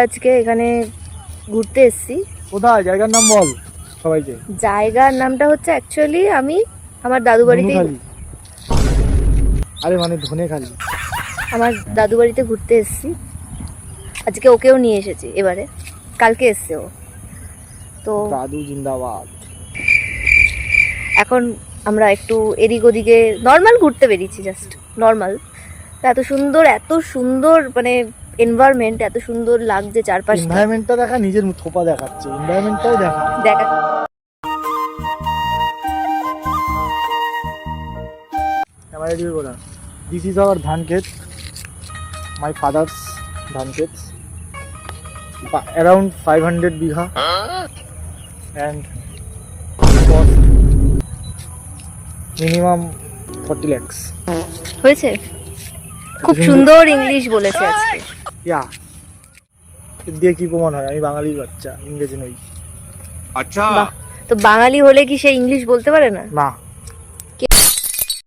আজকে এখানে ঘুরতে এসেছি। কোথায় জায়গার নাম বল সবাইকে। জায়গার নামটা হচ্ছে অ্যাকচুয়ালি আমি আমার দাদু বাড়িতে, আরে মানে ধনেখালি। আমার দাদু বাড়িতে ঘুরতে এসেছি। আজকে ওকেও নিয়ে এসেছি, এবারে কালকে এসছে ও। তো দাদু জিন্দাবাদ। এখন আমরা একটু এদিক ওদিকে নর্মাল ঘুরতে বেরিয়েছি, জাস্ট নর্মাল। এত সুন্দর মানে এনভায়রনমেন্ট, এত সুন্দর লাগছে চারপাশটা। এনভায়রনমেন্টটা দেখা, নিজের থোপা দেখাচ্ছে, এনভায়রনমেন্টটাও দেখা। আমার এদিকে গোড়া। দিস ইজ আওয়ার ধান ক্ষেত, মাই ফাদার্স ধান ক্ষেত, around 500 bigha and cost minimum 40 lakhs। হয়েছে। খুব সুন্দর ইংলিশ বলেছে আজকে। ইয়া, দিয়ে কি প্রমাণ হয় আমি বাঙালির বাচ্চা, ইংরেজি নই। আচ্ছা, তো বাঙালি হলে কি সে ইংলিশ বলতে পারে না? না।